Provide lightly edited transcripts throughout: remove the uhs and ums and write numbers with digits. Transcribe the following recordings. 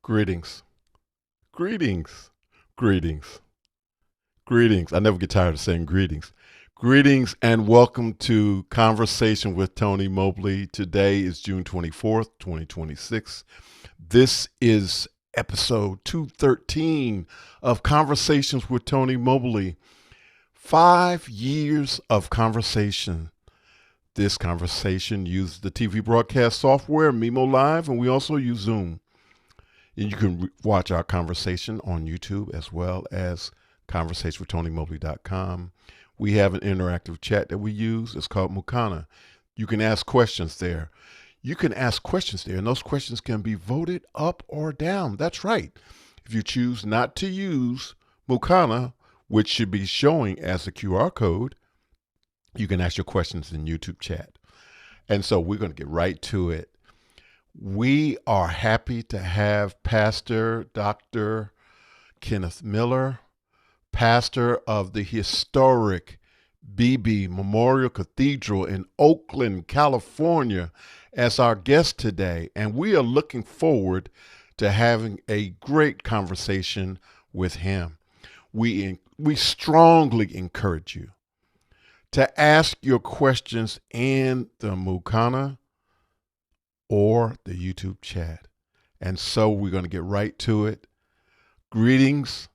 Greetings, greetings, greetings, greetings. I never get tired of saying greetings. Greetings and welcome to Conversation with Tony Mobley. Today is June 24th, 2026. This is episode 213 of Conversations with Tony Mobley. 5 years of conversation. This conversation uses the TV broadcast software Mimo Live, and we also use Zoom. And you can watch our conversation on YouTube as well as conversationwithTonyMobley.com. We have an interactive chat that we use. It's called Mukana. You can ask questions there. And those questions can be voted up or down. That's right. If you choose not to use Mukana, which should be showing as a QR code, you can ask your questions in YouTube chat. And so we're going to get right to it. We are happy to have Pastor Dr. Kenneth Miller, pastor of the historic Beebe Memorial Cathedral in Oakland, California, as our guest today. And we are looking forward to having a great conversation with him. We strongly encourage you to ask your questions in the Mukana or the YouTube chat. And so we're going to get right to it. Greetings,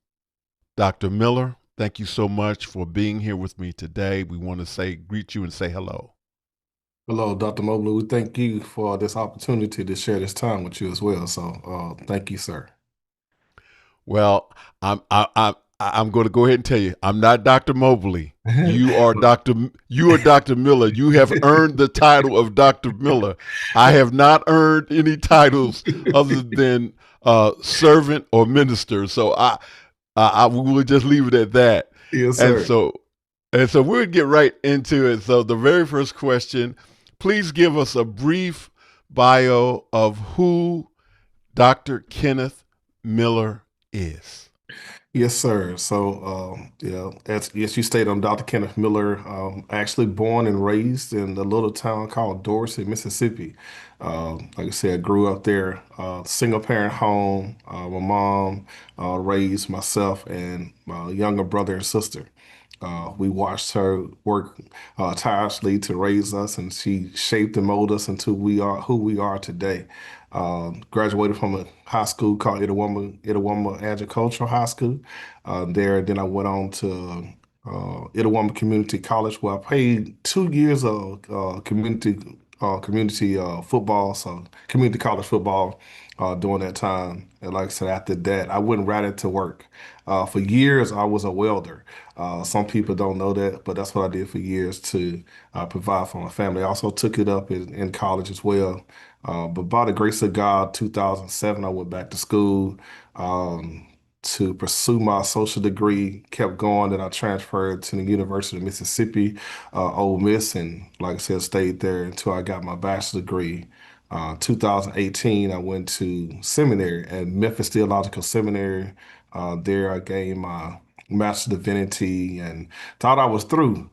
Dr. Miller. Thank you so much for being here with me today. We want to greet you and say hello. Hello, Dr. Mobley. We thank you for this opportunity to share this time with you as well. So, thank you, sir. Well, I'm going to go ahead and tell you, I'm not Dr. Mobley. You are Dr. Miller. You have earned the title of Dr. Miller. I have not earned any titles other than servant or minister. So I will just leave it at that. Yes, And sir. so we'll get right into it. So the very first question, please give us a brief bio of who Dr. Kenneth Miller is. Yes, sir. So, as yes, you stated, I'm Dr. Kenneth Miller. Actually born and raised in the little town called Dorsey, Mississippi. Like I said, I grew up there, single parent home. My mom raised myself and my younger brother and sister. We watched her work tirelessly to raise us, and she shaped and molded us into who we are today. Graduated from a high school called Itawamba Agricultural High School. Then I went on to Itawamba Community College, where I played 2 years of community football, so community college football during that time. And like I said, after that, I went right into work. For years, I was a welder. Some people don't know that, but that's what I did for years to provide for my family. I also took it up in college as well. But by the grace of God, 2007, I went back to school to pursue my social degree, kept going, and I transferred to the University of Mississippi, Ole Miss, and like I said, stayed there until I got my bachelor's degree. 2018, I went to seminary at Memphis Theological Seminary. There, I gained my Master of Divinity and thought I was through.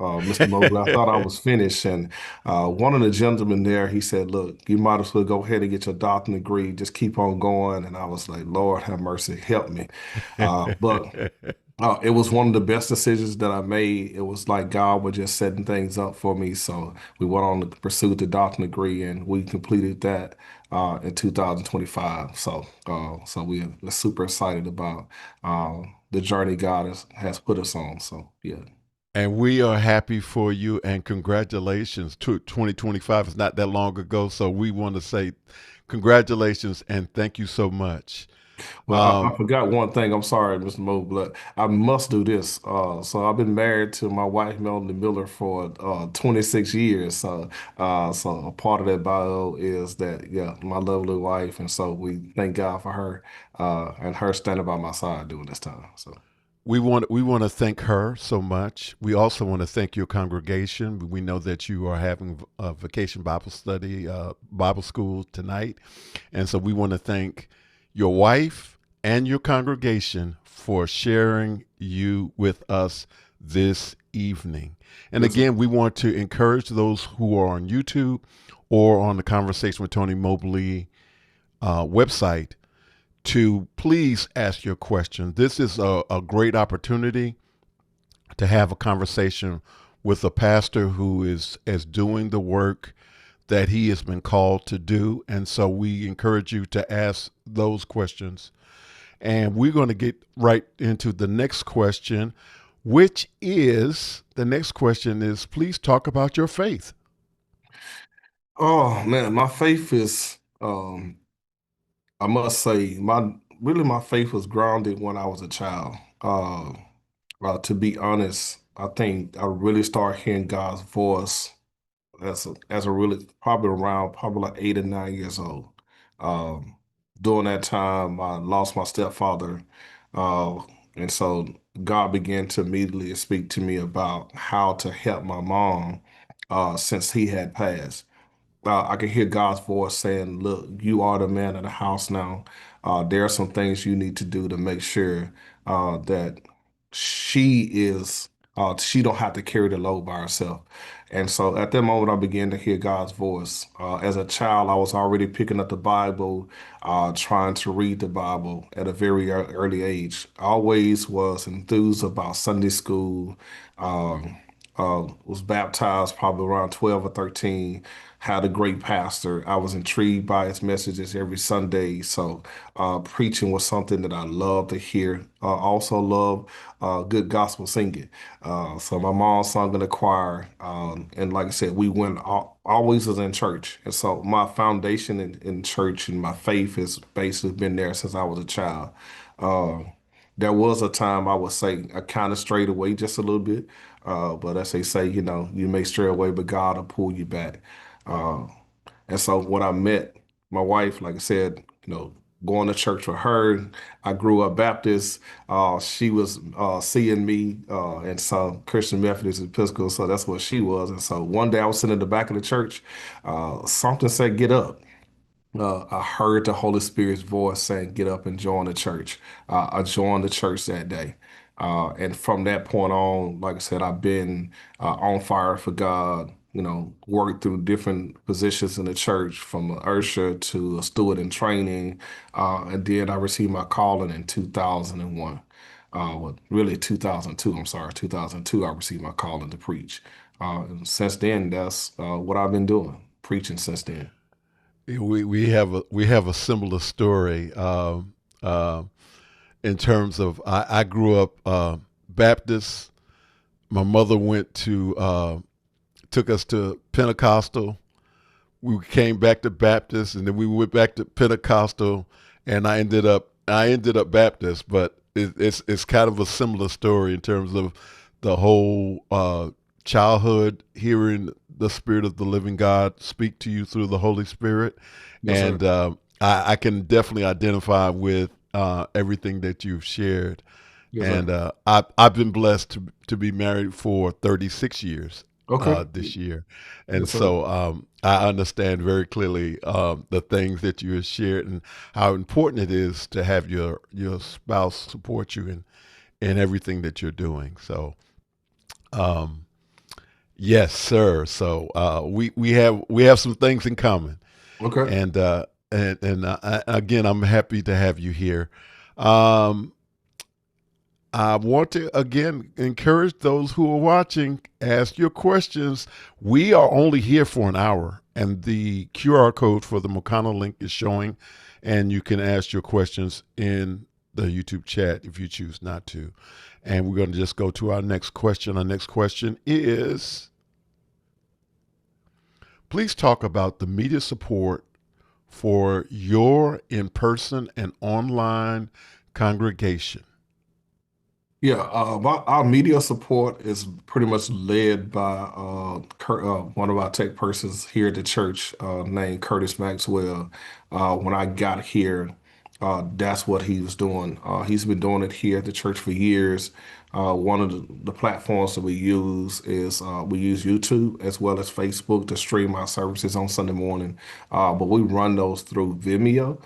Mr. Mobley, I thought I was finished, and one of the gentlemen there, he said, "Look, you might as well go ahead and get your doctorate degree. Just keep on going." And I was like, "Lord, have mercy, help me." But it was one of the best decisions that I made. It was like God was just setting things up for me. So we went on to pursue the doctorate degree, and we completed that in 2025. So we're super excited about the journey God has put us on. So yeah. And we are happy for you and congratulations. 2025 is not that long ago, so we want to say congratulations and thank you so much. Well, I Um, forgot one thing. I'm sorry, Mr. Mo, but I must do this. So I've been married to my wife, Melanie Miller, for 26 years. So a part of that bio is that, yeah, my lovely wife, and so we thank God for her and her standing by my side during this time. So. we want to thank her so much. We also want to thank your congregation. We know that you are having a vacation Bible study, Bible school tonight, and so we want to thank your wife and your congregation for sharing you with us this evening. And Yes, sir. again, we want to encourage those who are on YouTube or on the Conversation with Tony Mobley website to please ask your question. This is a great opportunity to have a conversation with a pastor who is doing the work that he has been called to do. And so we encourage you to ask those questions. And we're going to get right into the next question, which is the next question is please talk about your faith. Oh man, my faith is I must say my faith was grounded when I was a child. To be honest, I think I really started hearing God's voice as a really probably around probably like 8 or 9 years old. Um, During that time, I lost my stepfather, uh, and so God began to immediately speak to me about how to help my mom since he had passed. I can hear God's voice saying, "Look, you are the man of the house now. There are some things you need to do to make sure that she is she don't have to carry the load by herself." And so at that moment, I began to hear God's voice. As a child, I was already picking up the Bible, trying to read the Bible at a very early age. I always was enthused about Sunday school. Um, was baptized probably around 12 or 13, had a great pastor. I was intrigued by his messages every Sunday. So preaching was something that I love to hear. Also love good gospel singing. So my mom sung in the choir. And like I said, we went always was in church. And so my foundation in church and my faith has basically been there since I was a child. Uh, there was a time I would say I kind of strayed away just a little bit. But as they say, you may stray away, but God will pull you back. Uh, and so when I met my wife, like I said, going to church for her, I grew up Baptist. She was seeing me in some Christian Methodist Episcopal, so that's what she was. And so one day I was sitting in the back of the church. Something said, "Get up." I heard the Holy Spirit's voice saying, "Get up and join the church." I joined the church that day. And from that point on, like I said, I've been on fire for God, worked through different positions in the church from an usher to a steward in training. And then I received my calling in 2001. Well, really 2002, I'm sorry, 2002, I received my calling to preach. And since then, that's what I've been doing, preaching since then. We have a similar story in terms of I grew up Baptist. My mother went to took us to Pentecostal. We came back to Baptist, and then we went back to Pentecostal, and I ended up Baptist. But it's kind of a similar story in terms of the whole childhood hearing the Spirit of the Living God speak to you through the Holy Spirit, Yes, sir. and I can definitely identify with everything that you've shared. Yes, sir. And I've been blessed to be married for 36 years Okay. this year, and Yes, sir. so I understand very clearly the things that you have shared and how important it is to have your spouse support you in everything that you're doing. So um, yes, sir. So we have some things in common, Okay. and again, I'm happy to have you here. Um, I want to again encourage those who are watching, ask your questions. We are only here for an hour, and the QR code for the Mokana link is showing, and you can ask your questions in the YouTube chat if you choose not to. And we're going to just go to our next question. Our next question is please talk about the media support for your in person and online congregation. Yeah, our media support is pretty much led by one of our tech persons here at the church named Curtis Maxwell. When I got here, that's what he was doing. He's been doing it here at the church for years. One of the platforms that we use YouTube as well as Facebook to stream our services on Sunday morning. But we run those through Vimeo.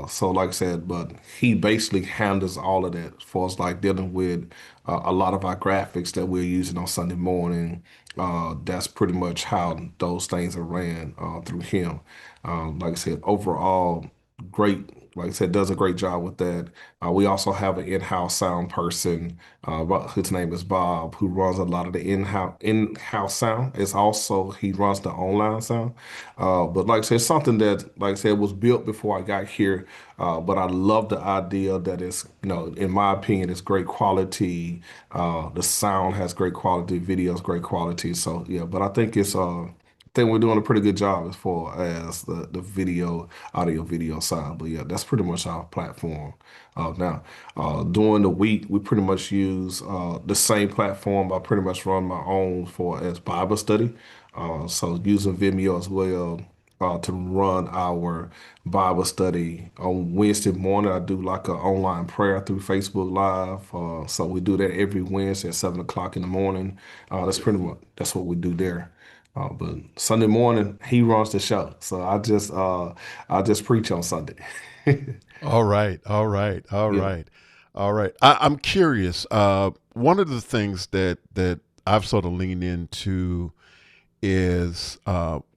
So like I said, but he basically handles all of that as far as like dealing with a lot of our graphics that we're using on Sunday morning. That's pretty much how those things are ran through him. Like I said, overall, great. like I said, does a great job with that. We also have an in-house sound person. His name is Bob, who runs a lot of the in-house sound. It's also he runs the online sound. But like I said, something that, like I said, was built before I got here. But I love the idea that it's, in my opinion, it's great quality. The sound has great quality, videos great quality. So yeah, but I think I think we're doing a pretty good job as far as the audio video side. But yeah, that's pretty much our platform. Now, during the week, we pretty much use the same platform. I pretty much run my own for as Bible study. So using Vimeo as well to run our Bible study on Wednesday morning. I do like an online prayer through Facebook Live. So we do that every Wednesday at 7 o'clock in the morning. That's pretty much that's what we do there. But Sunday morning he runs the show, so I just preach on Sunday. All right, all right, all Yeah. right, all right. I'm curious. One of the things that I've sort of leaned into is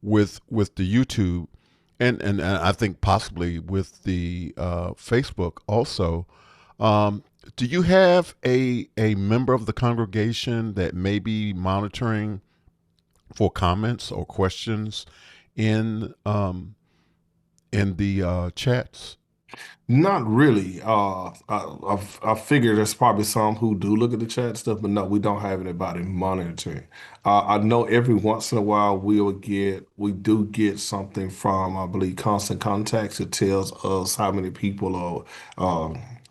with the YouTube, and I think possibly with the Facebook also. Um, do you have a member of the congregation that may be monitoring for comments or questions in in the chats? Not really. I figure there's probably some who do look at the chat stuff, but no, we don't have anybody monitoring. I know every once in a while we do get something from, I believe, Constant Contacts. It tells us how many people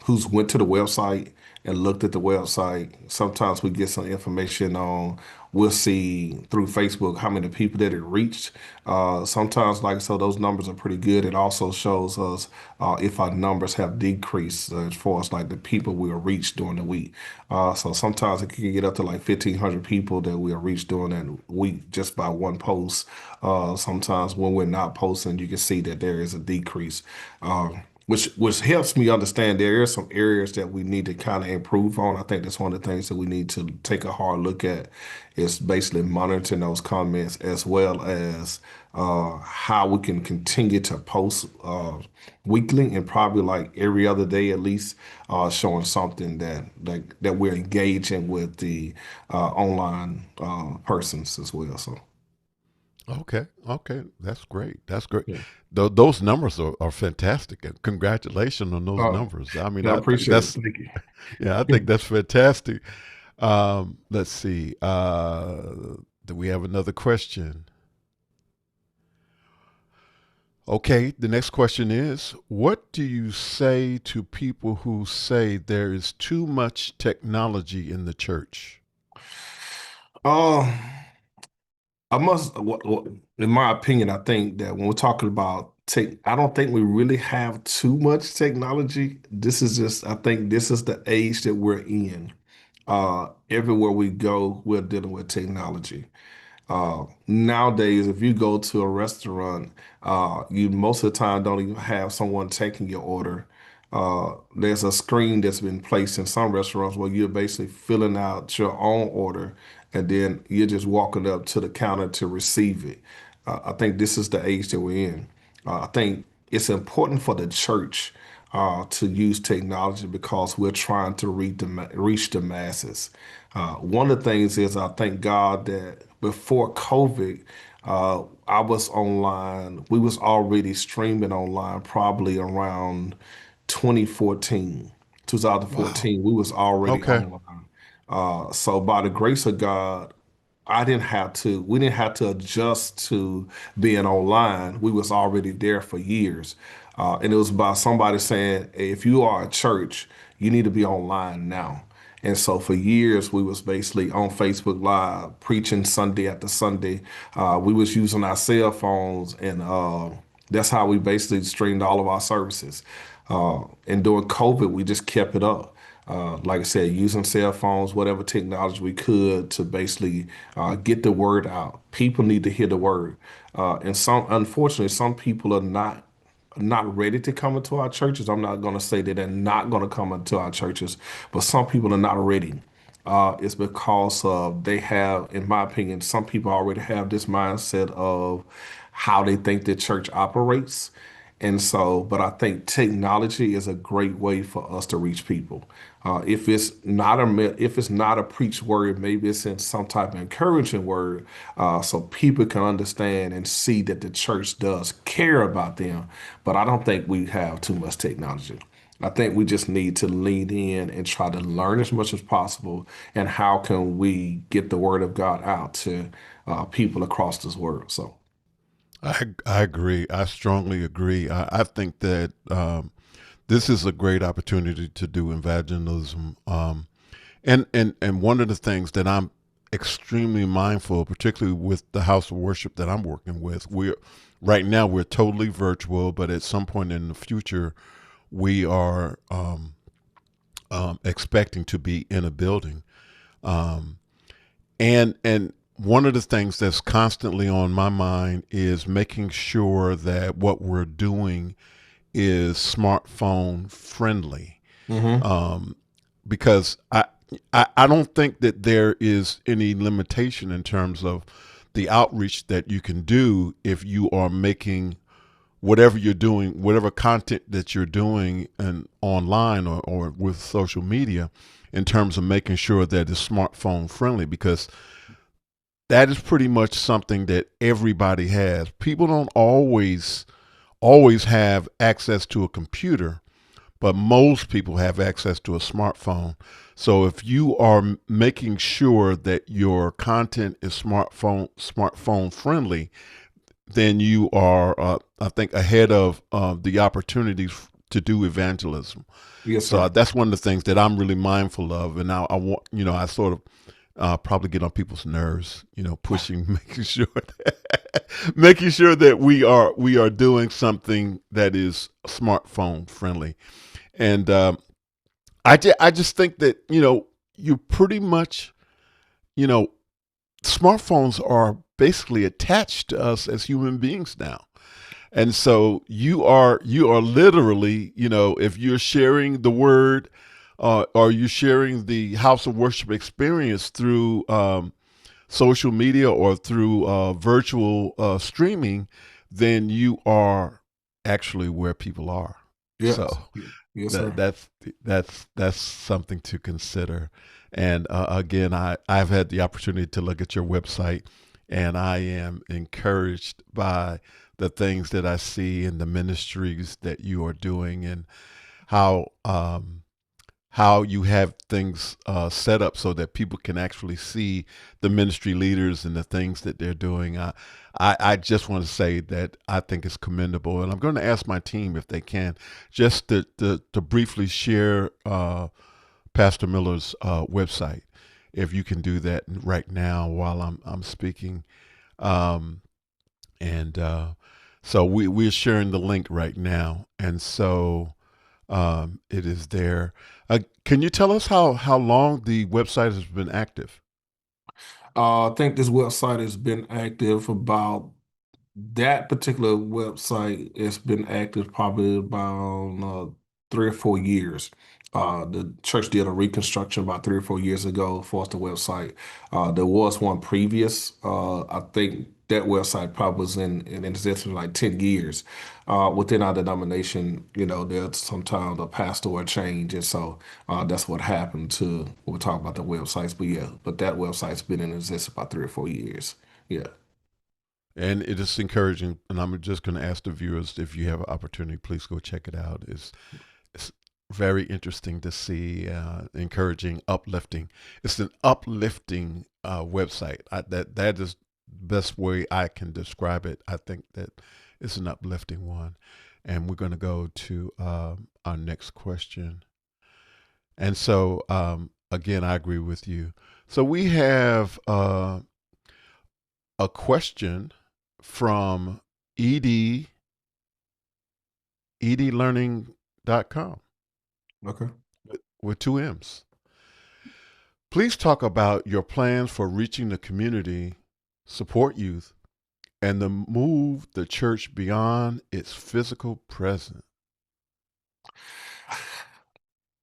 who's went to the website and looked at the website. Sometimes we get some information on. We'll see through Facebook how many people that it reached. Sometimes, like so, those numbers are pretty good. It also shows us if our numbers have decreased as far as like the people we will reach during the week. So sometimes it can get up to like 1,500 people that we'll reach during that week just by one post. Sometimes when we're not posting, you can see that there is a decrease. Which helps me understand there are some areas that we need to kind of improve on. I think that's one of the things that we need to take a hard look at is basically monitoring those comments as well as how we can continue to post weekly and probably like every other day at least, showing something that we're engaging with the online persons as well. So Okay, okay, that's great. That's great. yeah. Those numbers are fantastic. And congratulations on those Uh, numbers. I mean, yeah, I I think appreciate it. that's Thank yeah, I you. think that's fantastic. Let's see. Do we have another question? Okay, the next question is, what do you say to people who say there is too much technology in the church? Uh, I must, in my opinion, I think that when we're talking about tech, I don't think we really have too much technology. I think this is the age that we're in. Everywhere we go, we're dealing with technology. Nowadays, if you go to a restaurant, you most of the time don't even have someone taking your order. There's a screen that's been placed in some restaurants where you're basically filling out your own order and then you're just walking up to the counter to receive it. I think this is the age that we're in. I think it's important for the church to use technology because we're trying to reach the masses. One of the things is I thank God that before COVID, I was online. We was already streaming online probably around 2014, Wow. 2014. We was already Okay. online. So by the grace of God, we didn't have to adjust to being online. We was already there for years. And it was by somebody saying, "Hey, if you are a church, you need to be online now." And so for years we was basically on Facebook Live preaching Sunday after Sunday. We was using our cell phones and that's how we basically streamed all of our services. And during COVID, we just kept it up. Like I said, using cell phones, whatever technology we could to basically get the word out. People need to hear the word, and unfortunately, some people are not ready to come into our churches. I'm not going to say that they're not going to come into our churches, but some people are not ready. It's because they have, in my opinion, some people already have this mindset of how they think the church operates. And so, but I think technology is a great way for us to reach people. If it's not a preached word, maybe it's in some type of encouraging word, so people can understand and see that the church does care about them. But I don't think we have too much technology. I think we just need to lean in and try to learn as much as possible. And how can we get the word of God out to people across this world? So. I agree. I strongly agree. I think that this is a great opportunity to do evangelism. And one of the things that I'm extremely mindful, particularly with the house of worship that I'm working with, we're right now we're totally virtual, but at some point in the future, we are expecting to be in a building. Um, and one of the things that's constantly on my mind is making sure that what we're doing is smartphone friendly. Hmm. Um, because I don't think that there is any limitation in terms of the outreach that you can do if you are making whatever you're doing, whatever content that you're doing and online or with social media in terms of making sure that it's smartphone friendly, because that is pretty much something that everybody has. People don't always have access to a computer, but most people have access to a smartphone. So if you are making sure that your content is smartphone friendly, then you are, I think, ahead of the opportunities to do evangelism. Yes, So sir. that's one of the things that I'm really mindful of, and I want, I sort of probably get on people's nerves, pushing, making sure that we are doing something that is smartphone friendly. And I just think that you pretty much, you know smartphones are basically attached to us as human beings now. And so you are literally, if you're sharing the word, or you're sharing the house of worship experience through social media or through virtual streaming, then you are actually where people are. Yes. So Yes, that sir. that's something to consider. And again, I've had the opportunity to look at your website, and I am encouraged by the things that I see in the ministries that you are doing, and how how you have things set up so that people can actually see the ministry leaders and the things that they're doing. I just want to say that I think it's commendable, and I'm going to ask my team if they can just to briefly share Pastor Miller's website, if you can do that right now while I'm speaking. Um, and so we're sharing the link right now, and so it is there. Can you tell us how long the website has been active? I think this website has been active about that particular website. It's been active probably about 3 or 4 years. The church did a reconstruction about 3 or 4 years ago for us, the website. There was one previous. I think that website probably was in existence like 10 years. Within our denomination, there's sometimes a pastor change. And so that's what happened to when we talk about the websites. But yeah, but that website's been in existence about 3 or 4 years. Yeah. And it is encouraging. And I'm just going to ask the viewers, if you have an opportunity, please go check it out. It's very interesting to see, encouraging, uplifting. It's an uplifting website. That is the best way I can describe it. I think that it's an uplifting one. And we're going to go to our next question. And so, again, I agree with you. So we have a question from ed edlearning.com Okay. with two M's. Please talk about your plans for reaching the community, support youth, and to move the church beyond its physical presence.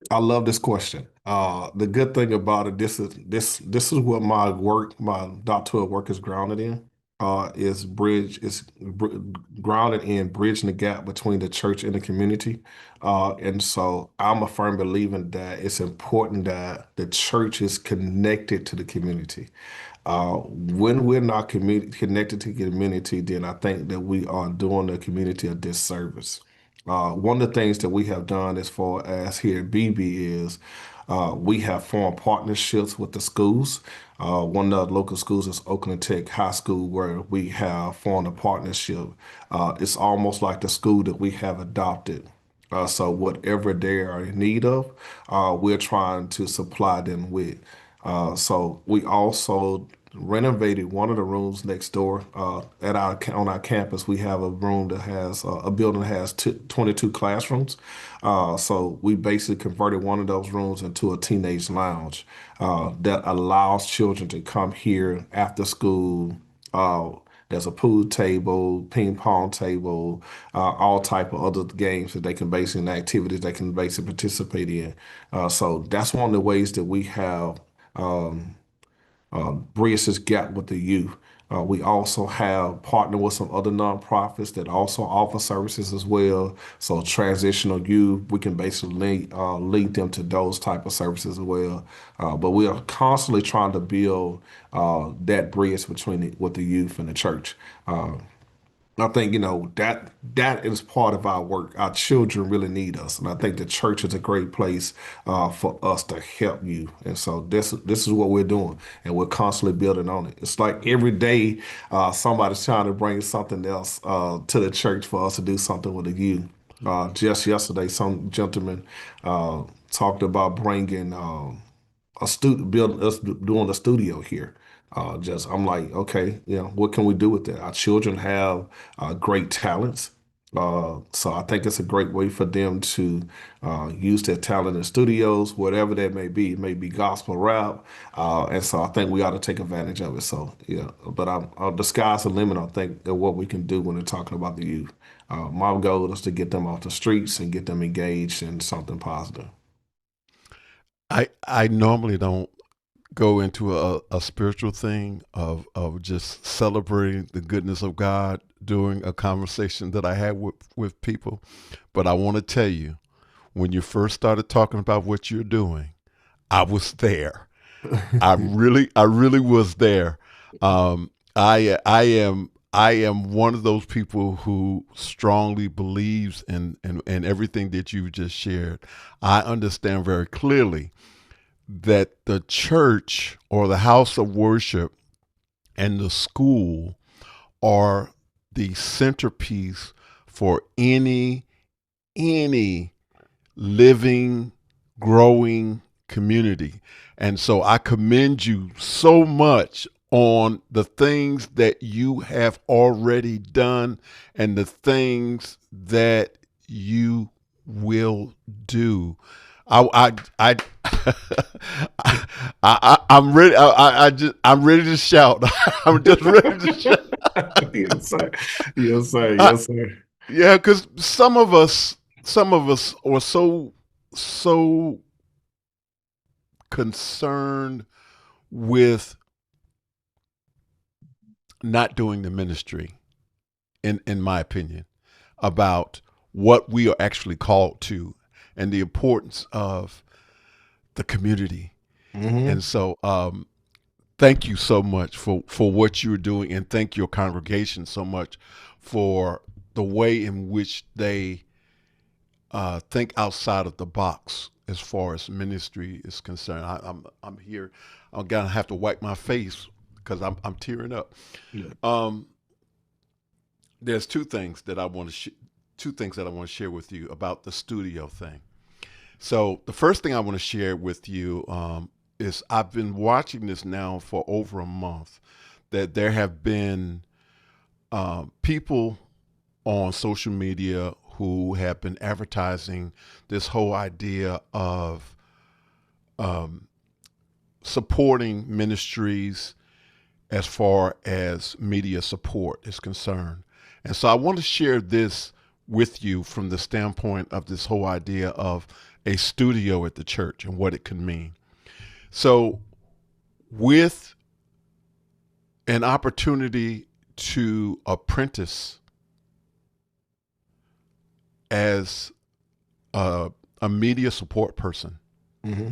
I love this question. The good thing about it, this is what my doctoral work is grounded in. grounded in bridging the gap between the church and the community. And so I'm a firm believer that it's important that the church is connected to the community. When we're not connected to the community, then I think that we are doing the community a disservice. One of the things that we have done as far as here at Beebe is we have formed partnerships with the schools. One of the local schools is Oakland Tech High School, where we have formed a partnership. It's almost like the school that we have adopted. So whatever they are in need of, we're trying to supply them with. So we also renovated one of the rooms next door at our on our campus. We have a room that has a building that has 22 classrooms. So we basically converted one of those rooms into a teenage lounge that allows children to come here after school. Uh, there's a pool table, ping pong table, all type of other games that they can basically and activities they can basically participate in. So that's one of the ways that we have um, bridge this gap with the youth. We also have partnered with some other nonprofits that also offer services as well. So transitional youth, we can basically link them to those type of services as well. But we are constantly trying to build that bridge between with the youth and the church. I think that is part of our work. Our children really need us, and I think the church is a great place for us to help you. And so this is what we're doing, and we're constantly building on it. It's like every day somebody's trying to bring something else to the church for us to do something with the youth. Just yesterday, some gentleman talked about bringing building us doing a studio here. Just I'm like, okay, what can we do with that? Our children have great talents. So I think it's a great way for them to use their talent in studios, whatever that may be. It may be gospel rap, and so I think we ought to take advantage of it. So yeah, but the sky's the limit. I think of what we can do when they're talking about the youth. My goal is to get them off the streets and get them engaged in something positive. I normally don't go into a spiritual thing of just celebrating the goodness of God during a conversation that I had with people. But I want to tell you, when you first started talking about what you're doing, I was there. I really was there. I am one of those people who strongly believes in everything that you just shared. I understand very clearly that the church or the house of worship and the school are the centerpiece for any living, growing community. And so I commend you so much on the things that you have already done and the things that you will do. I I'm ready. I'm ready to shout. I'm just ready to shout. Yes, sir. Yes, sir. I, Yes, sir. yeah, because some of us are so concerned with not doing the ministry, in my opinion, about what we are actually called to and the importance of the community. And Hmm. so, thank you so much for what you're doing, and thank your congregation so much for the way in which they think outside of the box as far as ministry is concerned. I'm here. I'm gonna have to wipe my face because I'm tearing up. Yeah. Um, there's two things that I want to share with you about the studio thing. So the first thing I want to share with you is I've been watching this now for over a month. That there have been people on social media who have been advertising this whole idea of um, supporting ministries as far as media support is concerned. And so I want to share this with you from the standpoint of this whole idea of a studio at the church and what it can mean. So, with an opportunity to apprentice as a, a media support person, Hmm.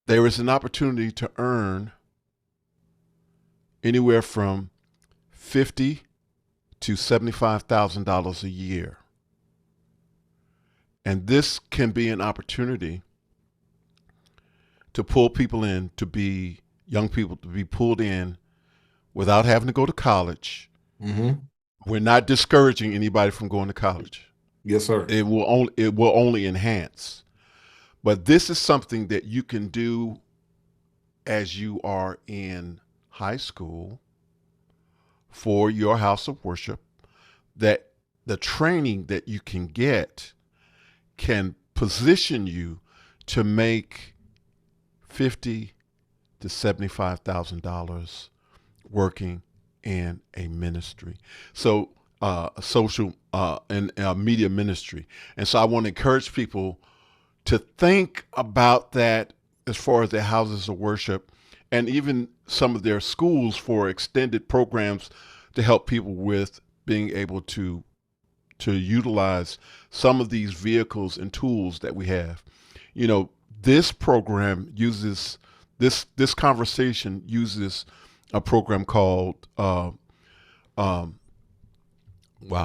there is an opportunity to earn anywhere from fifty to $75,000 a year. And this can be an opportunity to pull people in, to be young people, to be pulled in without having to go to college. Hmm. We're not discouraging anybody from going to college. Yes, sir. It will only enhance. But this is something that you can do as you are in high school for your house of worship, that the training that you can get can position you to make 50 to $75,000 working in a ministry. So a social and media ministry. And so I want to encourage people to think about that as far as their houses of worship and even some of their schools for extended programs to help people with being able to utilize some of these vehicles and tools that we have. You know, this program uses this conversation uses a program called wow,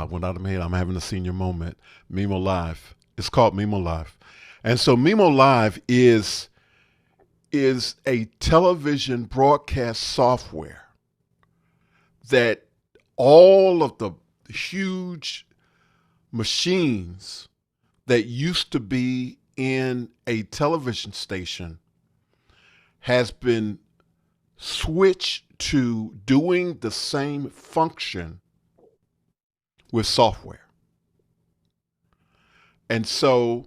went out of my head. I'm having a senior moment. Mimo Live. It's called Mimo Live, and so Mimo Live is a television broadcast software that all of the huge machines that used to be in a television station has been switched to doing the same function with software. And so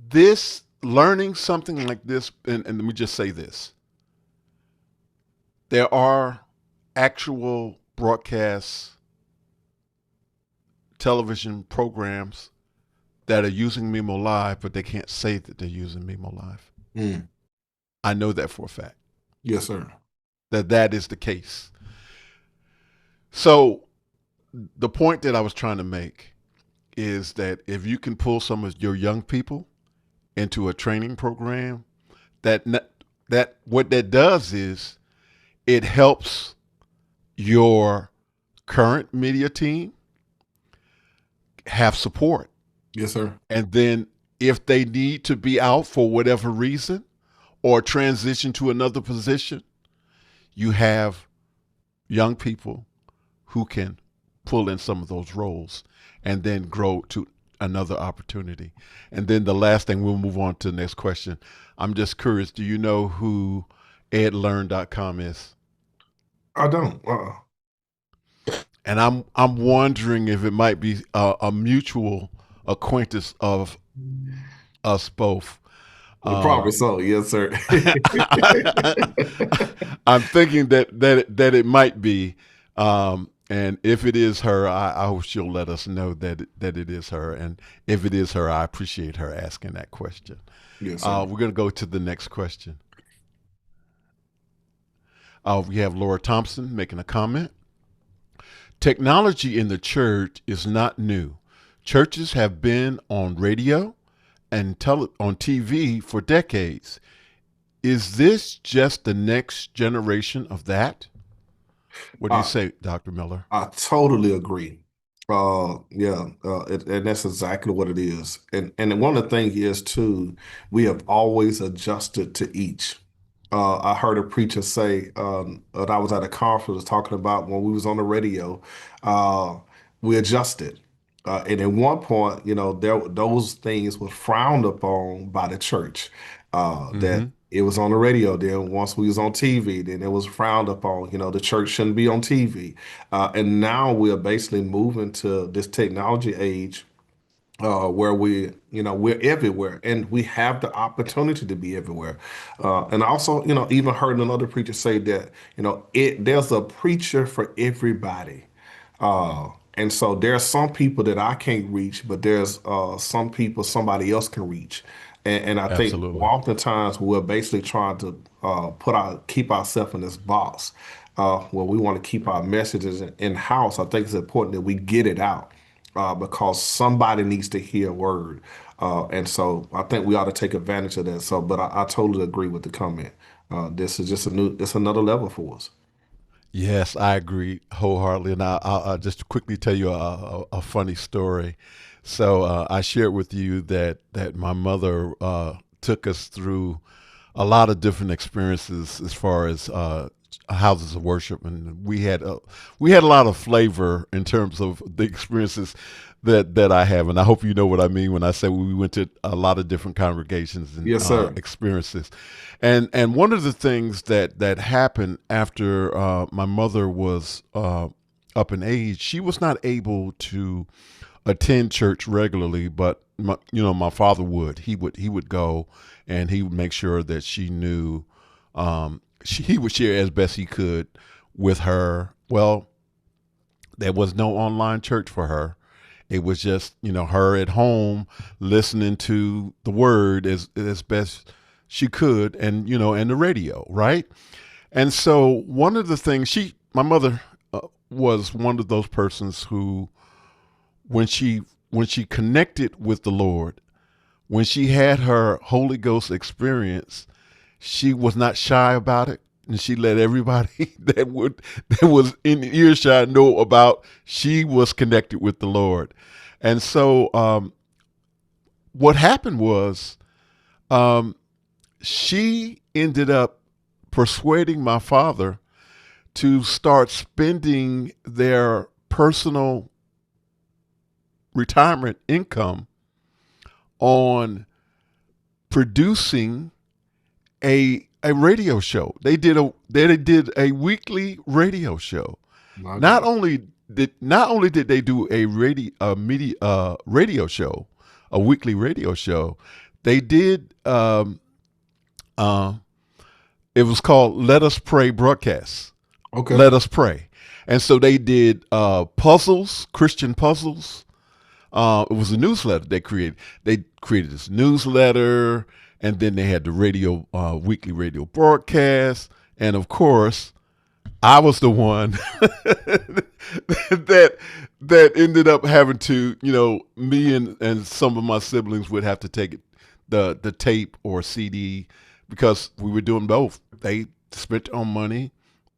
this learning something like this, and let me just say this, there are actual broadcast television programs that are using Mimo Live, but they can't say that they're using Mimo Live. Mm. I know that for a fact, Yes, sir. that that is the case. So the point that I was trying to make is that if you can pull some of your young people into a training program, that that what that does is it helps your current media team have support. Yes, sir. And then if they need to be out for whatever reason or transition to another position, you have young people who can pull in some of those roles and then grow to another opportunity. And then the last thing, we'll move on to the next question. I'm just curious, do you know who edlearn.com is? I don't. And I'm wondering if it might be a mutual acquaintance of us both. Probably Um, so. Yes, sir. I'm thinking that it might be, and if it is her, I hope she'll let us know that it is her. And if it is her, I appreciate her asking that question. Yes, sir. We're going to go to the next question. We have Laura Thompson making a comment. Technology in the church is not new. Churches have been on radio and on TV for decades. Is this just the next generation of that? What do you I, say, Dr. Miller? I totally agree. Yeah, and that's exactly what it is. And one of the things is too, we have always adjusted to each. I heard a preacher say that I was at a conference talking about when we was on the radio, uh, we adjusted. And at one point, those things were frowned upon by the church. That Mm-hmm. it was on the radio. Then once we was on TV, then it was frowned upon. The church shouldn't be on TV. And now we're basically moving to this technology age where we're everywhere and we have the opportunity to be everywhere. And also, even heard another preacher say that, there's a preacher for everybody. And so there are some people that I can't reach, but there's some people somebody else can reach. And I think Absolutely. oftentimes we're basically trying to keep ourselves in this box. Well, we want to keep our messages in house. I think it's important that we get it out because somebody needs to hear a word. And so I think we ought to take advantage of that. So, but I totally agree with the comment. This is just it's another level for us. Yes, I agree wholeheartedly. And I'll just quickly tell you a funny story. So I shared with you that my mother took us through a lot of different experiences as far as houses of worship, and we had a lot of flavor in terms of the experiences that I have, and I hope you know what I mean when I say we went to a lot of different congregations and Yes, sir. experiences, and one of the things that happened after my mother was up in age, she was not able to attend church regularly, but my father would. He would go, and he would make sure that she knew. He would share as best he could with her. Well, there was no online church for her. It was just her at home listening to the word as best she could, and the radio, right? And so one of the things my mother was one of those persons who when she when she connected with the Lord, when she had her Holy Ghost experience, she was not shy about it, and she let everybody that was in earshot know about she was connected with the Lord. And so what happened was um, she ended up persuading my father to start spending their personal retirement income on producing a radio show. They did a weekly radio show. My Not God. only did they do a radio show, a weekly radio show, they did uh, it was called Let Us Pray broadcast. Okay. Let Us Pray. And so they did puzzles, Christian puzzles. It was a newsletter they created. They created this newsletter, and then they had the radio, weekly radio broadcast, and of course, I was the one that ended up having to, me and some of my siblings would have to take the tape or CD because we were doing both. They spent their own money,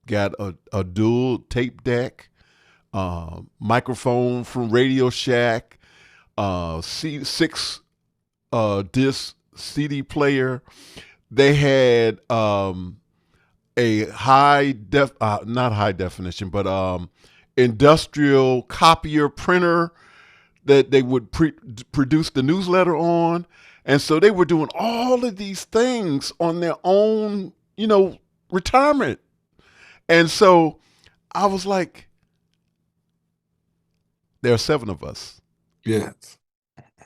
got a dual tape deck, microphone from Radio Shack, six disc CD player. They had a not high definition, but industrial copier printer that they would produce the newsletter on. And so they were doing all of these things on their own, retirement. And so I was like, there are seven of us. Yes.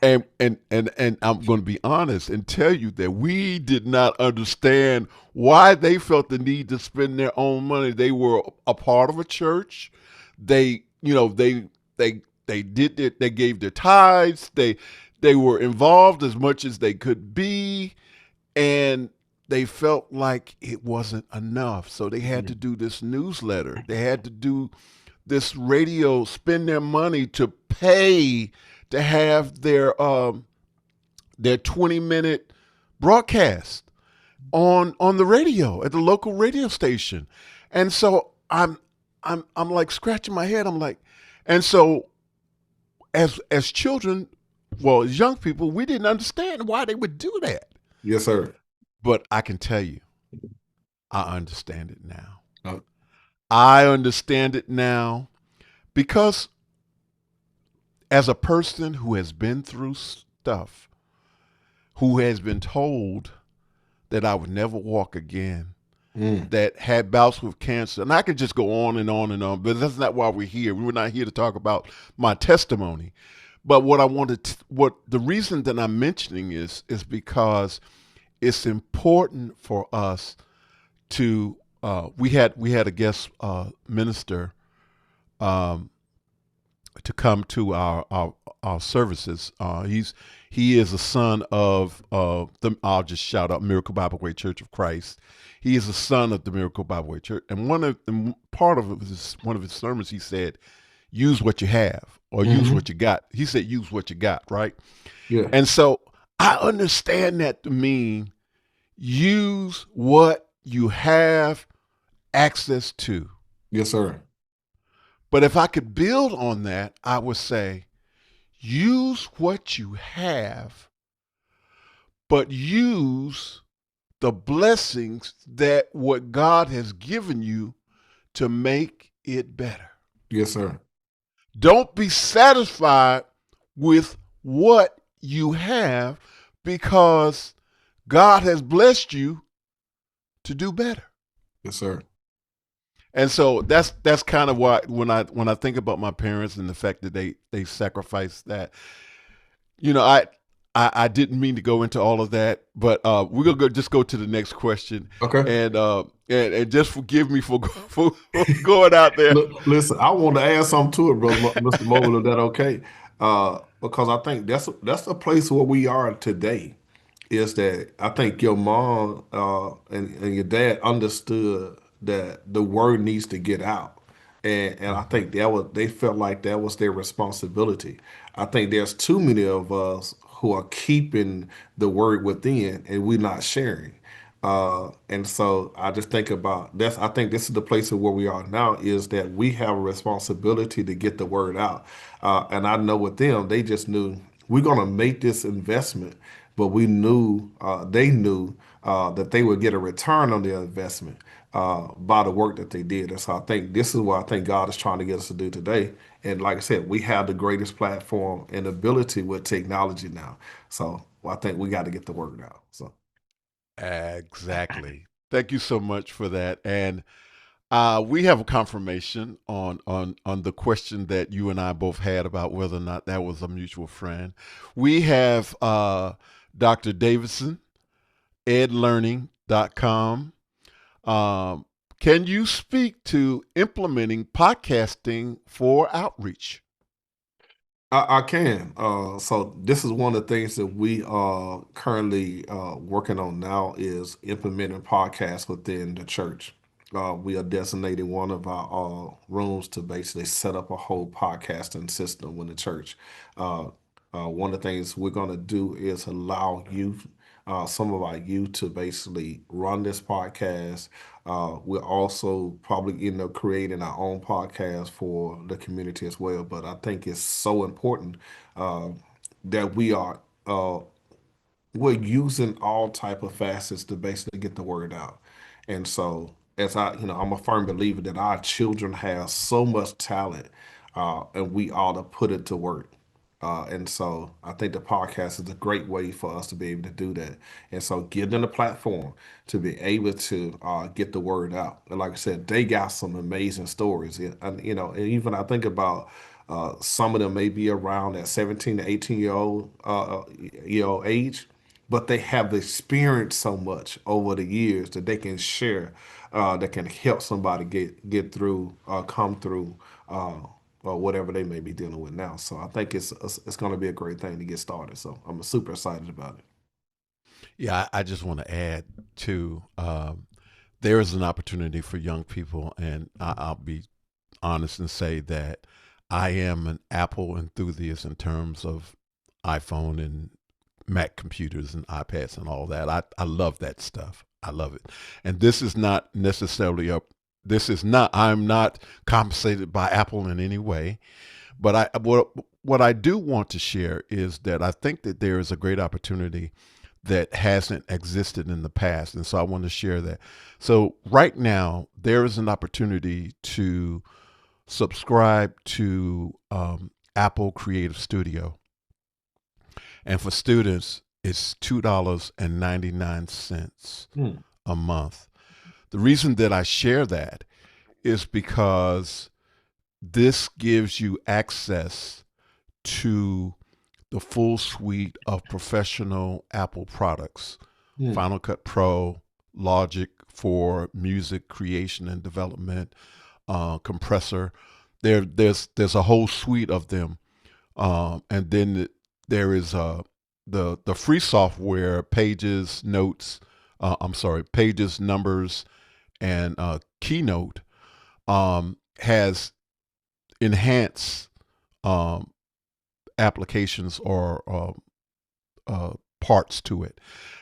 And I'm going to be honest and tell you that we did not understand why they felt the need to spend their own money. They were a part of a church. They, they did it. They gave their tithes. They were involved as much as they could be, and they felt like it wasn't enough. So they had to do this newsletter. They had to do this radio, spend their money to pay to have their 20-minute broadcast on the radio at the local radio station. And so I'm like scratching my head. I'm like, and so as children, well, as young people, we didn't understand why they would do that. Yes, sir. But I can tell you, I understand it now. Uh, I understand it now because as a person who has been through stuff, who has been told that I would never walk again, mm, that had bouts with cancer, and I could just go on and on and on, but that's not why we're here. We're not here to talk about my testimony. But what the reason that I'm mentioning is because it's important for us to. We had a guest minister. to come to our services. He is a son of the, I'll just shout out, Miracle Bible Way Church of Christ. He is a son of the Miracle Bible Way Church, and one of his sermons, he said, "Use what you have, or use Hmm. what you got." He said, "Use what you got," right? Yeah. And so I understand that to mean use what you have access to. Yes, sir. But if I could build on that, I would say use what you have, but use the blessings that what God has given you to make it better. Yes, sir. Don't be satisfied with what you have, because God has blessed you to do better. Yes, sir. And so that's kind of why when I think about my parents and the fact that they sacrificed that, you know, I didn't mean to go into all of that, but we're gonna just go to the next question, Okay. and just forgive me for for going out there. Look, listen, I want to add something to it, brother, Mr. Mobile. Is that okay? Because I think that's the place where we are today. Is that I think your mom and your dad understood that the word needs to get out, and I Mhm. think that was they felt like that was their responsibility. I think there's too many of us who are keeping the word within and we're not sharing. And so I just think about that's I think this is the place of where we are now is that we have a responsibility to get the word out. And I know with them, they just knew we're gonna make this investment, but we knew they knew that they would get a return on their investment by the work that they did. And so I think this is what I think God is trying to get us to do today. And like I said, we have the greatest platform and ability with technology now. So I think we got to get the word out. So. Exactly. Thank you so much for that. And we have a confirmation on the question that you and I both had about whether or not that was a mutual friend. We have Dr. Davidson, edlearning.com. Um, can you speak to implementing podcasting for outreach? I can. So this is one of the things that we are currently working on now is implementing podcasts within the church. We are designating one of our rooms to basically set up a whole podcasting system in the church. Uh, One of the things we're going to do is allow youth, some of our youth, to basically run this podcast. We're also probably end up creating our own podcast for the community as well. But I think it's so important uh, that uh, we're using all type of facets to basically get the word out. And so, as I'm a firm believer that our children have so much talent, and we ought to put it to work. And so I think the podcast is a great way for us to be able to do that. And so give them a platform to be able to get the word out. And like I said, they got some amazing stories. And, and even I think about some of them may be around that 17 to 18-year-old age, but they have experienced so much over the years that they can share, that can help somebody get through, come through, or whatever they may be dealing with now. So I think it's going to be a great thing to get started. So I'm super excited about it. Yeah, I just want to add to there is an opportunity for young people, and I'll be honest and say that I am an Apple enthusiast in terms of iPhone and Mac computers and iPads and all that. I love that stuff. I love it. And this is not necessarily I'm not compensated by Apple in any way. But what I do want to share is that I think that there is a great opportunity that hasn't existed in the past. And so I want to share that. So right now, there is an opportunity to subscribe to Apple Creative Studio. And for students, it's $2.99 Hmm. a month. The reason that I share that is because this gives you access to the full suite of professional Apple products: Hmm. Final Cut Pro, Logic for music creation and development, compressor. there's a whole suite of them, and then there is the free software, Pages, Notes. I'm sorry, Pages, Numbers, and Keynote has enhanced um, applications or parts to it.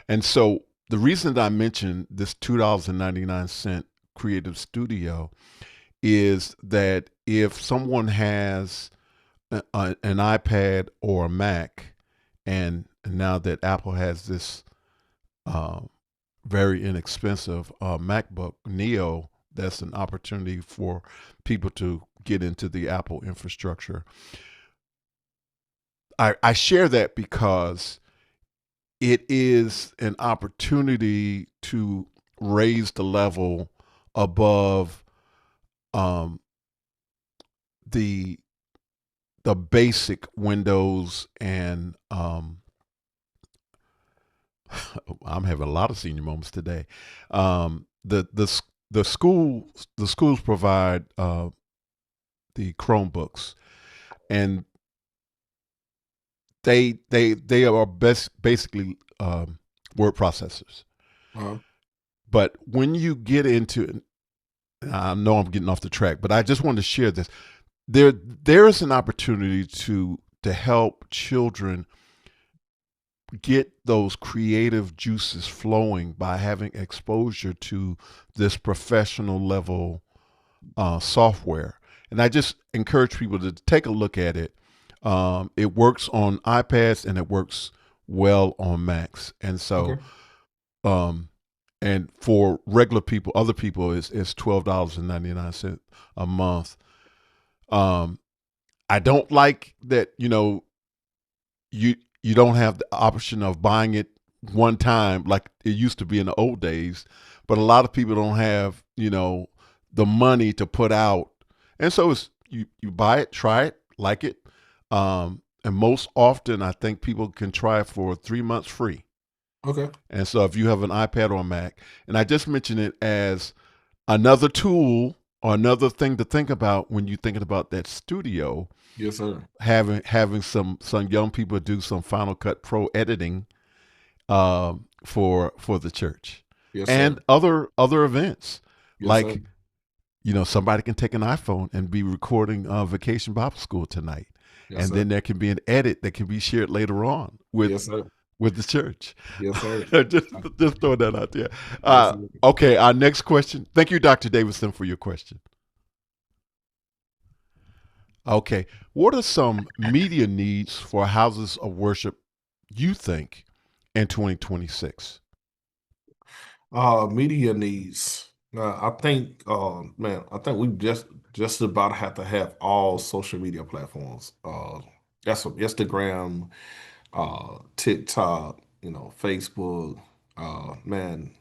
And so the reason that I mentioned this $2.99 Creative Studio is that if someone has an iPad or a Mac, and now that Apple has this uh, very inexpensive MacBook Neo, that's an opportunity for people to get into the Apple infrastructure. I share that because it is an opportunity to raise the level above um, the the basic Windows and I'm having a lot of senior moments today. The schools provide the Chromebooks, and they are basically word processors. Uh-huh. But when you get into, I know I'm getting off the track, but I just wanted to share this. There is an opportunity to help children get those creative juices flowing by having exposure to this professional level software. And I just encourage people to take a look at it. It works on iPads and it works well on Macs. And so, Okay. um, and for regular people, other people, is $12.99 a month. Um, I don't like that, you you don't have the option of buying it one time like it used to be in the old days, but a lot of people don't have, the money to put out. And so it's you buy it, try it, like it. And most often I think people can try it for 3 months free. Okay. And so if you have an iPad or a Mac, and I just mention it as another tool or another thing to think about when you're thinking about that studio, Yes, sir. having some young people do some Final Cut Pro editing for the church Yes, and sir. other events. Yes, sir. Like, somebody can take an iPhone and be recording Vacation Bible School tonight, Yes, and sir. then there can be an edit that can be shared later on Yes, sir. with the church. Yes, sir. just Uh, just throw that out there. Yes, sir. Okay, our next question. Thank you, Dr. Davidson, for your question. Okay, what are some media needs for houses of worship you think in 2026? Media needs. I think, man, I think we just about have to have all social media platforms. That's from Instagram, TikTok, Facebook. Man,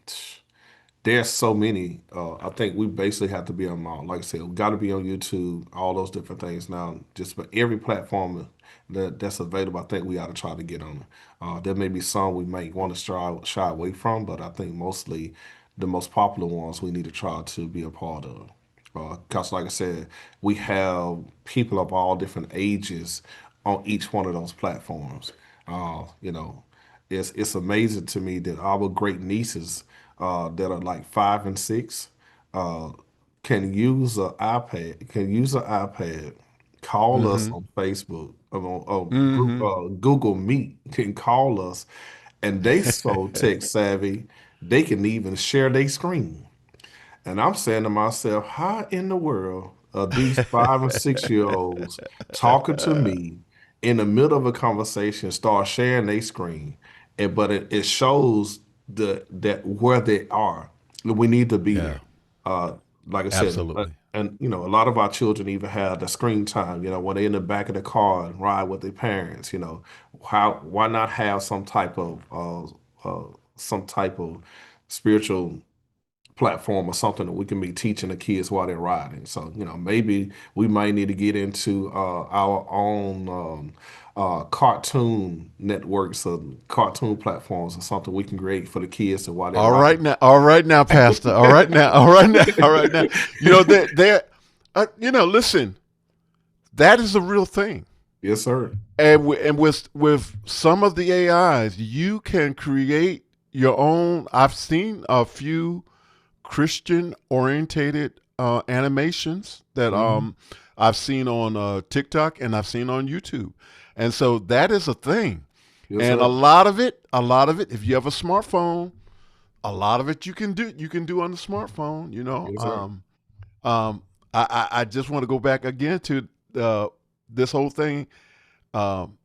there's so many. I think we basically have to be on all. Like I said, we got to be on YouTube, all those different things now. Just about every platform that's available, I think we ought to try to get on it. There may be some we might want to shy away from, but I think mostly the most popular ones we need to try to be a part of. Because, like I said, we have people of all different ages on each one of those platforms. You know, it's amazing to me that our great nieces that are like 5 and 6 uh, can use an iPad, call us Mm-hmm. on Facebook, Mm-hmm. Google Meet, can call us, and they so tech savvy they can even share their screen. And I'm saying to myself, how in the world are these 5 and 6 year olds talking to me in the middle of a conversation, start sharing their screen? But it shows that where they are. We need to be Yeah, there. Uh, like I said, absolutely. and a lot of our children even have the screen time, when they're in the back of the car and ride with their parents, why not have some type of spiritual platform or something that we can be teaching the kids while they're riding. So, maybe we might need to get into our own cartoon networks or cartoon platforms or something we can create for the kids while they're riding. All right now, Pastor. All right now, all right now, all right now. They're listen. That is a real thing. Yes, sir. And with some of the AIs, you can create your own. I've seen a few Christian orientated animations that Hmm. I've seen on TikTok and I've seen on YouTube, and so that is a thing. Yes, And sir. a lot of it, if you have a smartphone, a lot of it you can do on the smartphone. Yes, sir. Um, I just want to go back again to this whole thing um,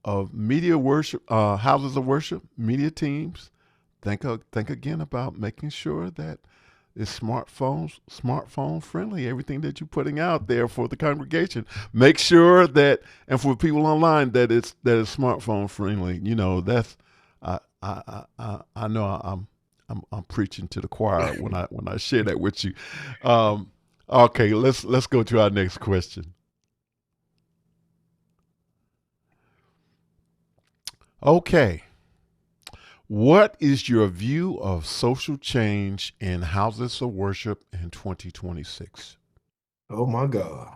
of media worship, houses of worship, media teams. Think again about making sure that it's smartphone friendly. Everything that you're putting out there for the congregation, make sure that, and for people online, that it's smartphone friendly. That's I know I'm preaching to the choir when I share that with you. Um, okay, let's go to our next question. Okay, what is your view of social change in houses of worship in 2026? Oh my God.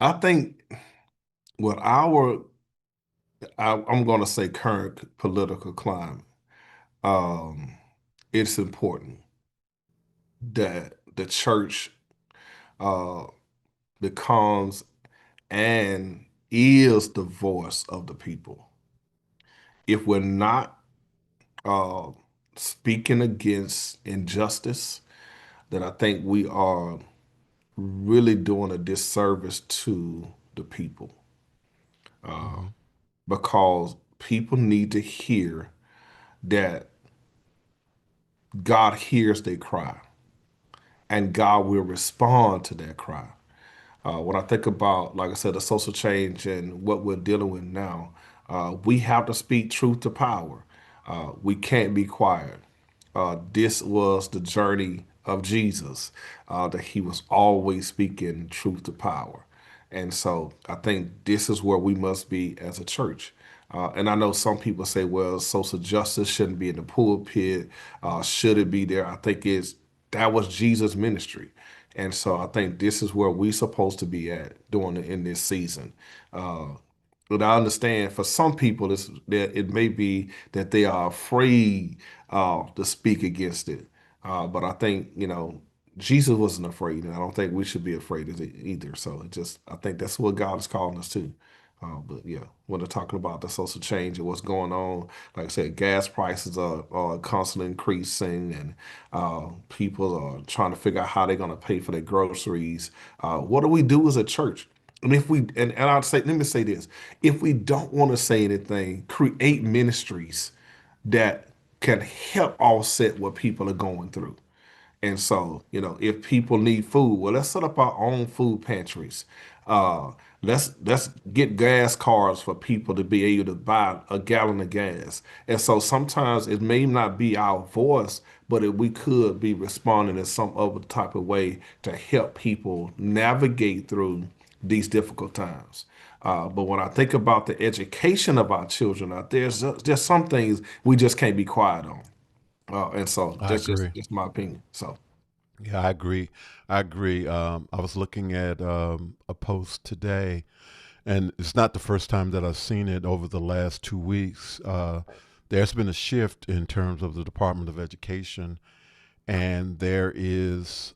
I think what I'm going to say current political climate, um, it's important that the church uh, becomes and is the voice of the people. If we're not uh, speaking against injustice, then I think we are really doing a disservice to the people Mm-hmm. because people need to hear that God hears their cry and God will respond to that cry. When I think about, like I said, the social change and what we're dealing with now, we have to speak truth to power. We can't be quiet. This was the journey of Jesus, that he was always speaking truth to power. And so I think this is where we must be as a church. And I know some people say, well, social justice shouldn't be in the pulpit. Should it be there? I think that was Jesus' ministry. And so I think this is where we're supposed to be at in this season. Uh, but I understand for some people, that it may be that they are afraid to speak against it. But I think, Jesus wasn't afraid, and I don't think we should be afraid of it either. So I think that's what God is calling us to. But yeah, when they're talking about the social change and what's going on, like I said, gas prices are constantly increasing, and people are trying to figure out how they're going to pay for their groceries. What do we do as a church? And I'd say, let me say this: if we don't want to say anything, create ministries that can help offset what people are going through. And so, if people need food, well, let's set up our own food pantries. Uh, let's get gas cards for people to be able to buy a gallon of gas. And so sometimes it may not be our voice, but we could be responding in some other type of way to help people navigate through these difficult times. But when I think about the education of our children out there, there's some things we just can't be quiet on. And so I that's just agree. just my opinion. So. Yeah, I agree. I agree. I was looking at a post today, and it's not the first time that I've seen it over the last 2 weeks. There's been a shift in terms of the Department of Education, and there is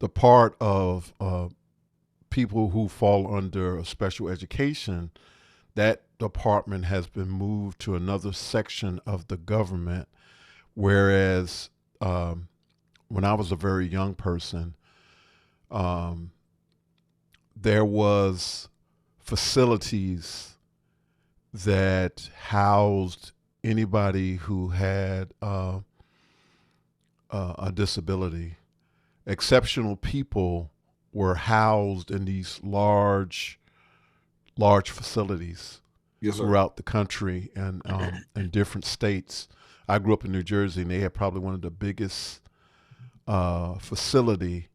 the part of people who fall under special education. That department has been moved to another section of the government, whereas when I was a very young person, um, there was facilities that housed anybody who had a disability. Exceptional people were housed in these large facilities Yes, sir. throughout the country and in different states. I grew up in New Jersey, and they had probably one of the biggest facility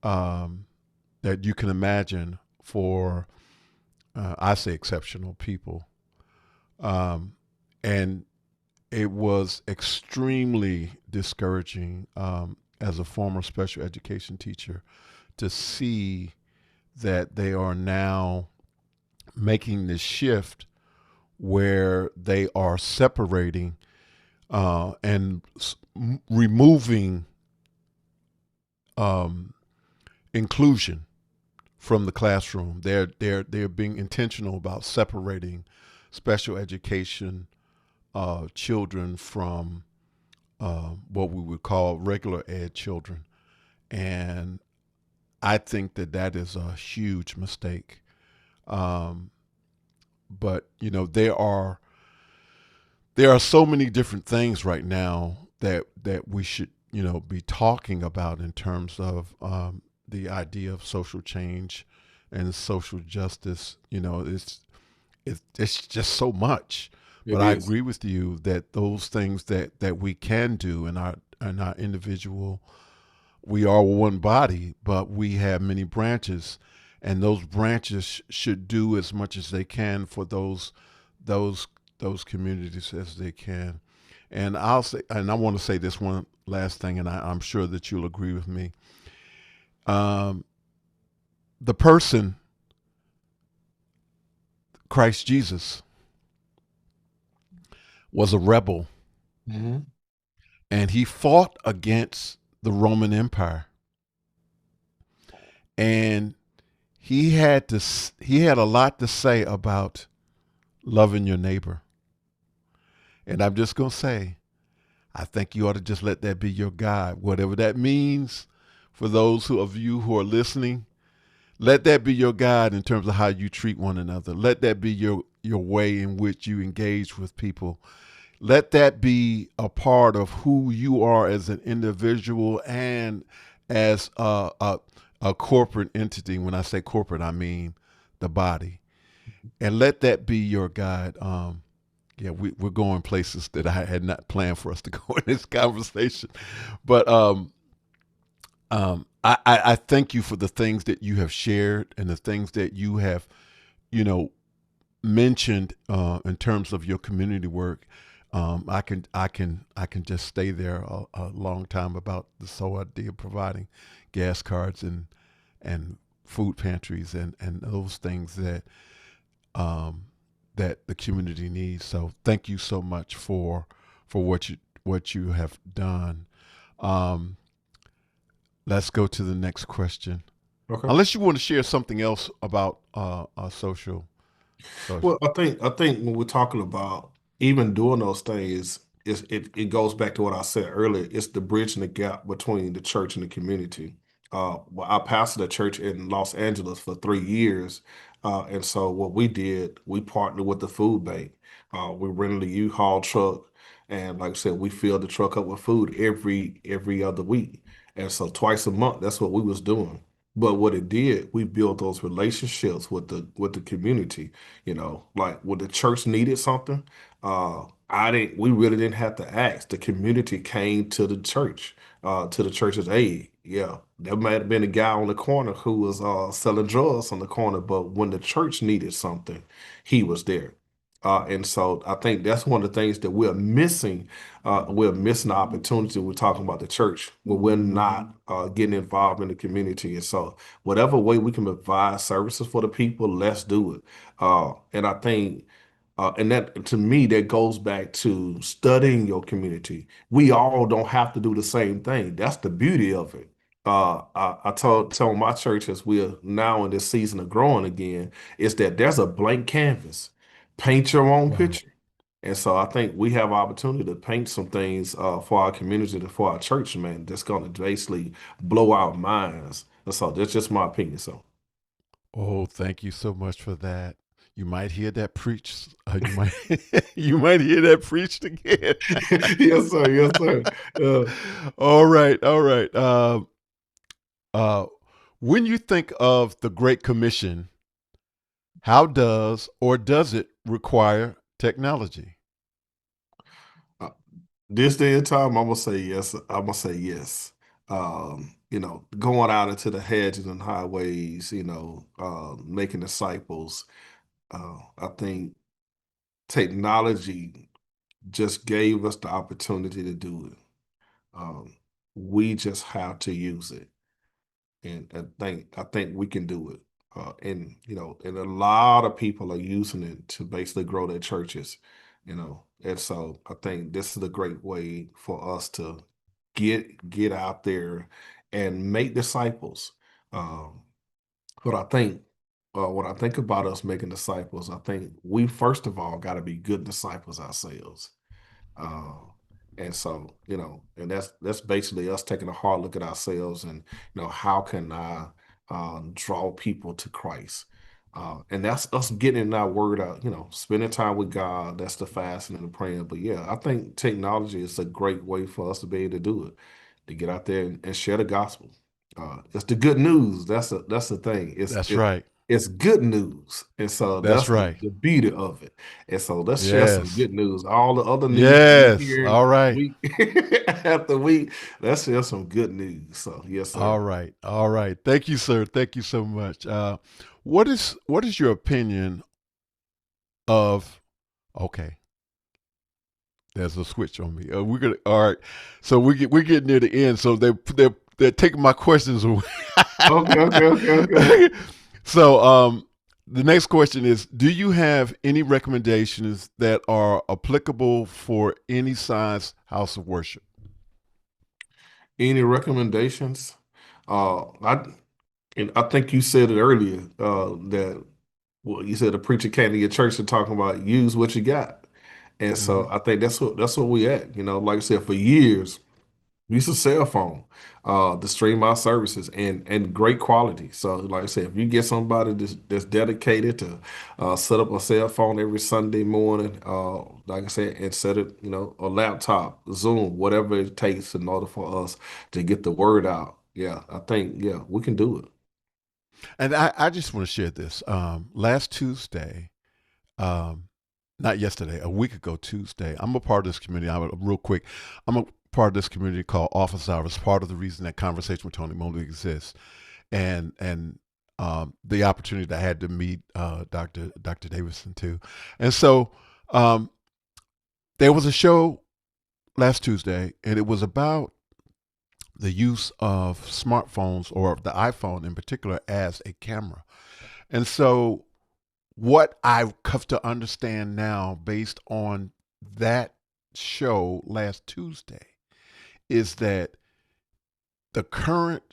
um, that you can imagine for, I say, exceptional people. Um, and it was extremely discouraging as a former special education teacher to see. that they are now making this shift where they are separating and removing um, inclusion from the classroom. They're being intentional about separating special education children from what we would call regular ed children, and I think that that is a huge mistake. Um, but there are so many different things right now that we should be talking about in terms of the idea of social change and social justice. It's just so much. But It I is. agree with you that those things that we can do in our individual, we are one body, but we have many branches, and those branches should do as much as they can for those those communities as they can. And I want to say this one last thing, and I'm sure that you'll agree with me. Um, the person, Christ Jesus, was a rebel, Hmm. and he fought against the Roman Empire, and he had a lot to say about loving your neighbor. And I'm just gonna say, I think you ought to just let that be your guide, whatever that means. For those of you who are listening, let that be your guide in terms of how you treat one another. Let that be your way in which you engage with people. Let that be a part of who you are as an individual and as a corporate entity. When I say corporate, I mean the body. And let that be your guide. Yeah, we're going places that I had not planned for us to go in this conversation. But I thank you for the things that you have shared and the things that you have, you know, mentioned in terms of your community work. I can just stay there a long time about this whole idea of providing gas cards and food pantries and those things um, that the community needs. So thank you so much for what you have done. Um, let's go to the next question. Okay. Unless you want to share something else about social. Well, I think when we're talking about even doing those things, it goes back to what I said earlier. It's the bridging the gap between the church and the community. Well, I pastored a church in Los Angeles for 3 years, and so what we did, we partnered with the food bank. We rented a U-Haul truck, and like I said, we filled the truck up with food every other week, and so twice a month. That's what we was doing. But what it did, we built those relationships with the community. Like when the church needed something, we really didn't have to ask. The community came to the church's aid. Yeah, there might have been a guy on the corner who was selling drugs on the corner, but when the church needed something, he was there. And so I think that's one of the things that we're missing. We're missing the opportunity. We're talking about the church when we're not getting involved in the community. And so whatever way we can provide services for the people, let's do it. And I think, and that to me, that goes back to studying your community. We all don't have to do the same thing. That's the beauty of it. I tell my church as we're now in this season of growing again, is that there's a blank canvas. Paint your own Wow. picture. And so I think we have opportunity to paint some things for our community and for our church, man, that's going to basically blow our minds. And so that's just my opinion. So. Oh, thank you so much for that. You might hear that preached. You might you might hear that preached again. Yes, sir. Yes, sir. All right, all right. Uh, when you think of the Great Commission, how does it require technology? Uh, this day and time, I'm gonna say yes. I'm gonna say yes. Going out into the hedges and highways, making disciples. I think technology just gave us the opportunity to do it. Um, we just have to use it, and I think we can do it. And and a lot of people are using it to basically grow their churches, and so I think this is a great way for us to get out there and make disciples. Um, but I think when I think about us making disciples, I think we first of all got to be good disciples ourselves. Uh, and so, and that's basically us taking a hard look at ourselves and, how can I draw people to Christ? And that's us getting our word out, spending time with God. That's the fasting and the praying. But yeah, I think technology is a great way for us to be able to do it, to get out there and share the gospel. It's the good news. That's the thing. That's right. It's good news, and so That's that's the, right. the beauty of it. And so let's share some Yes. good news. All the other news that we Yes. hear All right. week after week, let's share some good news. So yes, All sir. right. All right. Thank you, sir. Thank you so much. What is your opinion of? Okay, there's a switch on me. We're gonna. All right. So we're getting near the end. So they're taking my questions away. Okay, okay, okay, okay. So the next question is: do you have any recommendations that are applicable for any size house of worship? Any recommendations? I and I think you said it earlier that well, you said a preacher came to your church and talking about use what you got. And so Hmm. I think that's what we at. Like I said, for years, we used a cell phone to stream our services and great quality. So like I said, if you get somebody that's dedicated to set up a cell phone every Sunday morning, like I said, and set it, a laptop, Zoom, whatever it takes in order for us to get the word out. Yeah, I think we can do it. And I just want to share this. Last Tuesday, um, not yesterday, a week ago Tuesday. I'm a part of this community. Real quick. I'm a part of this community called Office Hours. Part of the reason that Conversation with Tony Mosley exists, and the opportunity that I had to meet Dr. Davidson too, and so um, there was a show last Tuesday, and it was about the use of smartphones or the iPhone in particular as a camera, and so what I've come to understand now, based on that show last Tuesday, is that the current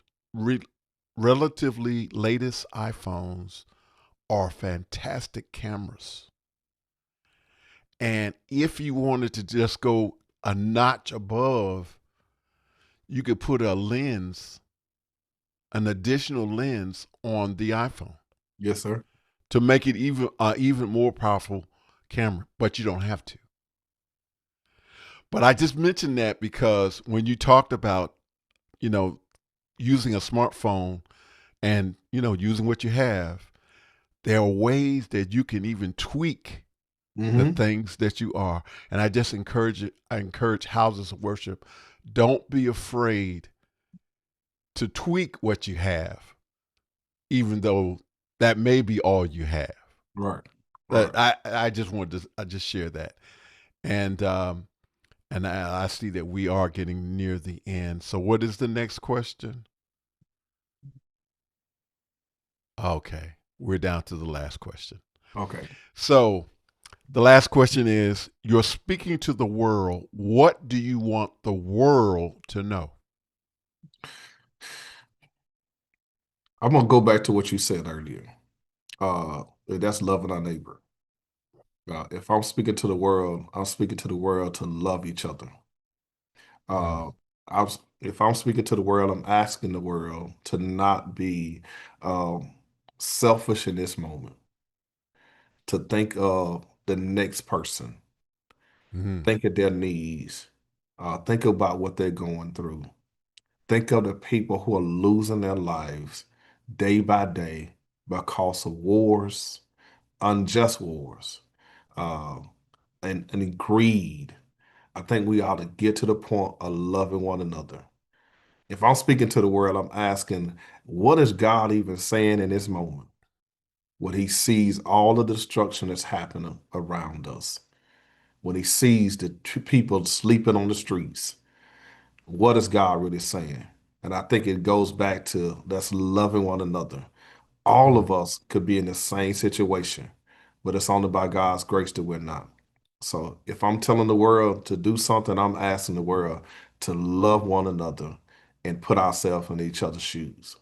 relatively latest iPhones are fantastic cameras. And if you wanted to just go a notch above, you could put a lens, an additional lens on the iPhone Yes, sir. to make it even more powerful camera, but you don't have to. But I just mentioned that because when you talked about, you know, using a smartphone and, using what you have, there are ways that you can even tweak the Mm-hmm. things that you are. And I just I encourage houses of worship, don't be afraid to tweak what you have, even though that may be all you have. Right. That Right. I just wanted to I just share that. And I see that we are getting near the end. So what is the next question? Okay. We're down to the last question. Okay. So the last question is: you're speaking to the world. What do you want the world to know? I'm gonna go back to what you said earlier. That's loving our neighbor. If I'm speaking to the world, I'm speaking to the world to love each other. Mm, Uh, if I'm speaking to the world, I'm asking the world to not be um, selfish in this moment, to think of the next person, mm, think of their needs, think about what they're going through, think of the people who are losing their lives day by day because of wars, unjust wars, uh, and greed. I think we ought to get to the point of loving one another. If I'm speaking to the world, I'm asking, what is God even saying in this moment when he sees all the destruction that's happening around us? When he sees the people sleeping on the streets, what is God really saying? And I think it goes back to that's loving one another. All Mm. of us could be in the same situation, but it's only by God's grace that we're not. So if I'm telling the world to do something, I'm asking the world to love one another and put ourselves in each other's shoes.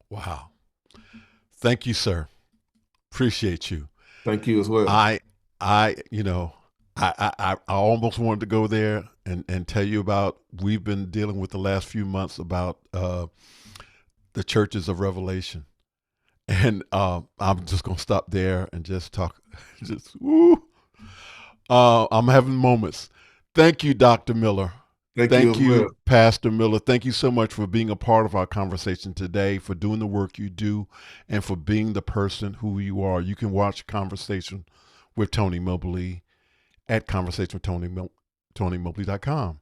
Wow. Thank you, sir. Appreciate you. Thank you as well. I, I, you know, I almost wanted to go there and tell you about, we've been dealing with the last few months about the churches of Revelation. And I'm just going to stop there and just talk. Just, woo. I'm having moments. Thank you, Dr. Miller. Thank you Thank as well. you, Pastor Miller. Thank you so much for being a part of our conversation today, for doing the work you do, and for being the person who you are. You can watch Conversation with Tony Mobley at conversationwithtonymobley.com.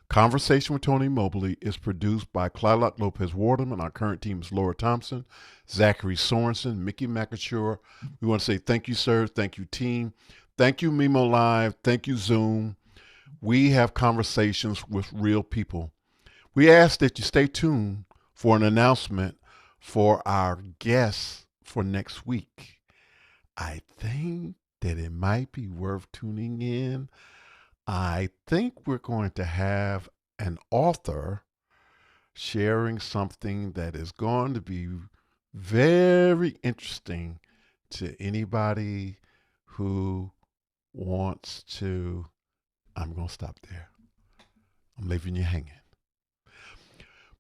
Conversation with Tony Mobley is produced by Clylock Lopez Wardham, and our current team is Laura Thompson, Zachary Sorensen, Mickey McAture. We want to say thank you, sir. Thank you, team. Thank you, Mimo Live. Thank you, Zoom. We have conversations with real people. We ask that you stay tuned for an announcement for our guests for next week. I think that it might be worth tuning in. I think we're going to have an author sharing something that is going to be very interesting to anybody who wants to. I'm going to stop there. I'm leaving you hanging.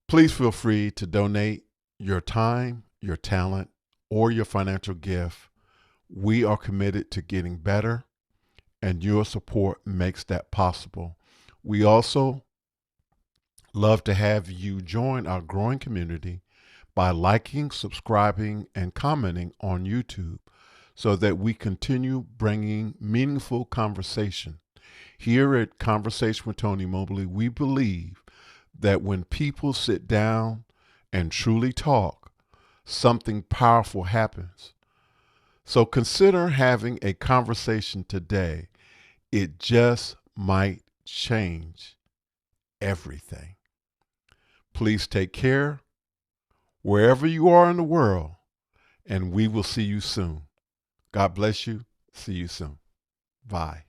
Please feel free to donate your time, your talent, or your financial gift. We are committed to getting better, and your support makes that possible. We also love to have you join our growing community by liking, subscribing, and commenting on YouTube so that we continue bringing meaningful conversation. Here at Conversation with Tony Mobley, we believe that when people sit down and truly talk, something powerful happens. So consider having a conversation today. It just might change everything. Please take care wherever you are in the world, and we will see you soon. God bless you. See you soon. Bye.